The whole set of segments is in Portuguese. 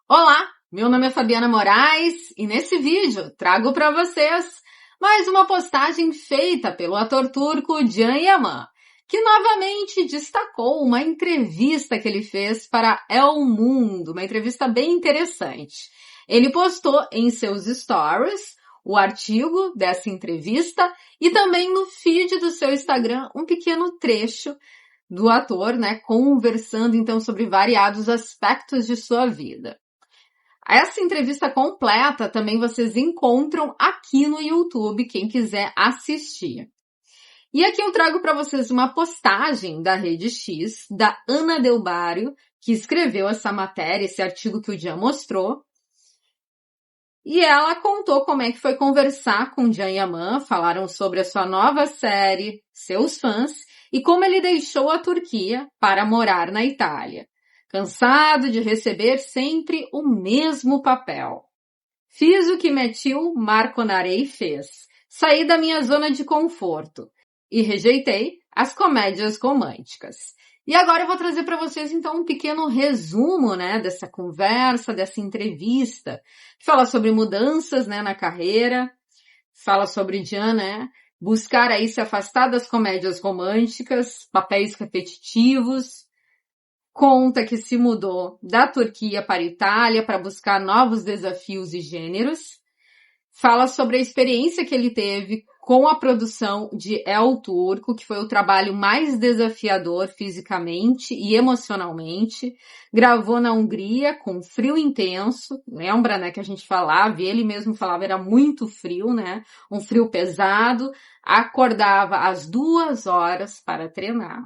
Olá, meu nome é Fabiana Moraes e nesse vídeo trago para vocês mais uma postagem feita pelo ator turco Can Yaman, que novamente destacou uma entrevista que ele fez para El Mundo, uma entrevista bem interessante. Ele postou em seus stories o artigo dessa entrevista e também no feed do seu Instagram um pequeno trecho do ator, conversando então sobre variados aspectos de sua vida. Essa entrevista completa também vocês encontram aqui no YouTube, quem quiser assistir. E aqui eu trago para vocês uma postagem da Rede X, da Ana Delbário, que escreveu essa matéria, esse artigo que o Can mostrou. E ela contou como é que foi conversar com Can Yaman, falaram sobre a sua nova série, seus fãs, e como ele deixou a Turquia para morar na Itália. Cansado de receber sempre o mesmo papel. Fiz o que meu tio Marco Narei fez. Saí da minha zona de conforto e rejeitei as comédias românticas. E agora eu vou trazer para vocês então um pequeno resumo, dessa conversa, dessa entrevista, que fala sobre mudanças, na carreira, fala sobre Can, buscar aí se afastar das comédias românticas, papéis repetitivos. Conta que se mudou da Turquia para a Itália para buscar novos desafios e gêneros. Fala sobre a experiência que ele teve com a produção de El Turco, que foi o trabalho mais desafiador fisicamente e emocionalmente. Gravou na Hungria com frio intenso. Lembra, que a gente falava, e ele mesmo falava, era muito frio, um frio pesado. Acordava às 2 horas para treinar.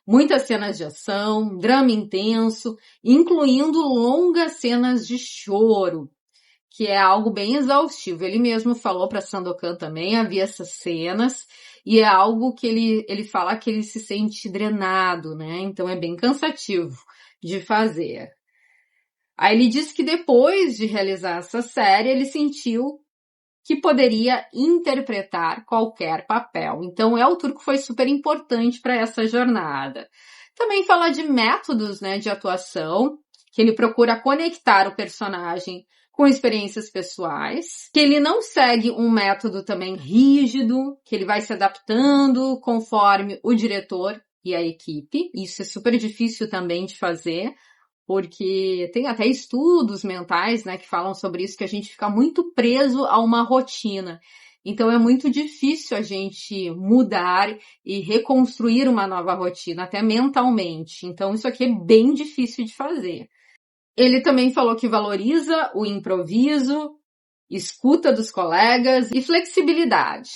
Muitas cenas de ação, drama intenso, incluindo longas cenas de choro, que é algo bem exaustivo. Ele mesmo falou para Sandokan também, havia essas cenas, e é algo que ele fala que ele se sente drenado, Então é bem cansativo de fazer. Aí ele disse que depois de realizar essa série, ele sentiu que poderia interpretar qualquer papel. Então, El Turco foi super importante para essa jornada. Também fala de métodos, de atuação, que ele procura conectar o personagem com experiências pessoais, que ele não segue um método também rígido, que ele vai se adaptando conforme o diretor e a equipe. Isso é super difícil também de fazer, porque tem até estudos mentais, que falam sobre isso, que a gente fica muito preso a uma rotina. Então é muito difícil a gente mudar e reconstruir uma nova rotina, até mentalmente. Então isso aqui é bem difícil de fazer. Ele também falou que valoriza o improviso, escuta dos colegas e flexibilidade.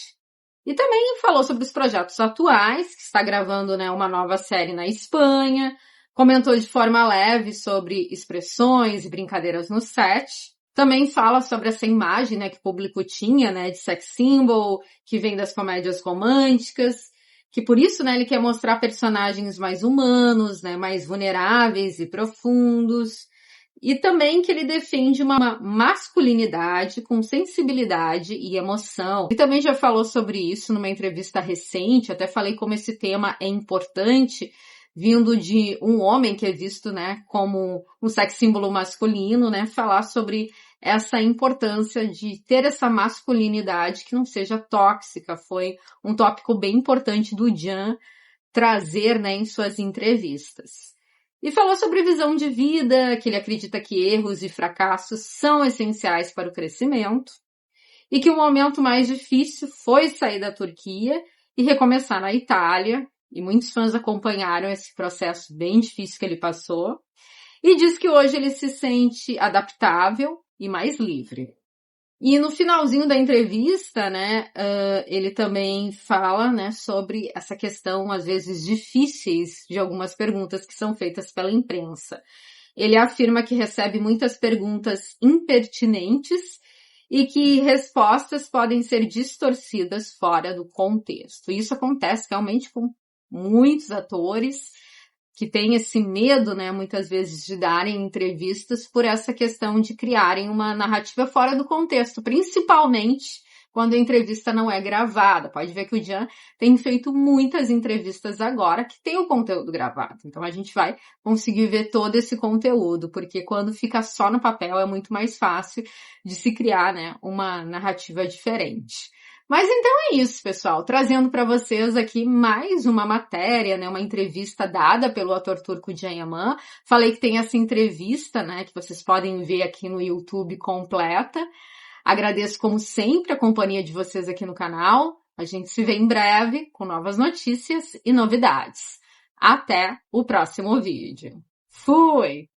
E também falou sobre os projetos atuais, que está gravando uma nova série na Espanha. Comentou de forma leve sobre expressões e brincadeiras no set. Também fala sobre essa imagem, que o público tinha, de sex symbol, que vem das comédias românticas, que por isso, ele quer mostrar personagens mais humanos, mais vulneráveis e profundos. E também que ele defende uma masculinidade com sensibilidade e emoção. E também já falou sobre isso numa entrevista recente, até falei como esse tema é importante, vindo de um homem que é visto, como um sex símbolo masculino, falar sobre essa importância de ter essa masculinidade que não seja tóxica. Foi um tópico bem importante do Can trazer, em suas entrevistas. E falou sobre visão de vida, que ele acredita que erros e fracassos são essenciais para o crescimento, e que o momento mais difícil foi sair da Turquia e recomeçar na Itália, e muitos fãs acompanharam esse processo bem difícil que ele passou, e diz que hoje ele se sente adaptável e mais livre. E no finalzinho da entrevista, ele também fala, sobre essa questão, às vezes, difíceis de algumas perguntas que são feitas pela imprensa. Ele afirma que recebe muitas perguntas impertinentes e que respostas podem ser distorcidas fora do contexto. E isso acontece realmente com muitos atores que têm esse medo, muitas vezes, de darem entrevistas por essa questão de criarem uma narrativa fora do contexto, principalmente quando a entrevista não é gravada. Pode ver que o Jean tem feito muitas entrevistas agora que tem o conteúdo gravado. Então a gente vai conseguir ver todo esse conteúdo, porque quando fica só no papel é muito mais fácil de se criar, né, uma narrativa diferente. Mas então é isso, pessoal. Trazendo para vocês aqui mais uma matéria, né, uma entrevista dada pelo ator turco Can Yaman. Falei que tem essa entrevista, né, que vocês podem ver aqui no YouTube completa. Agradeço, como sempre, a companhia de vocês aqui no canal. A gente se vê em breve com novas notícias e novidades. Até o próximo vídeo. Fui!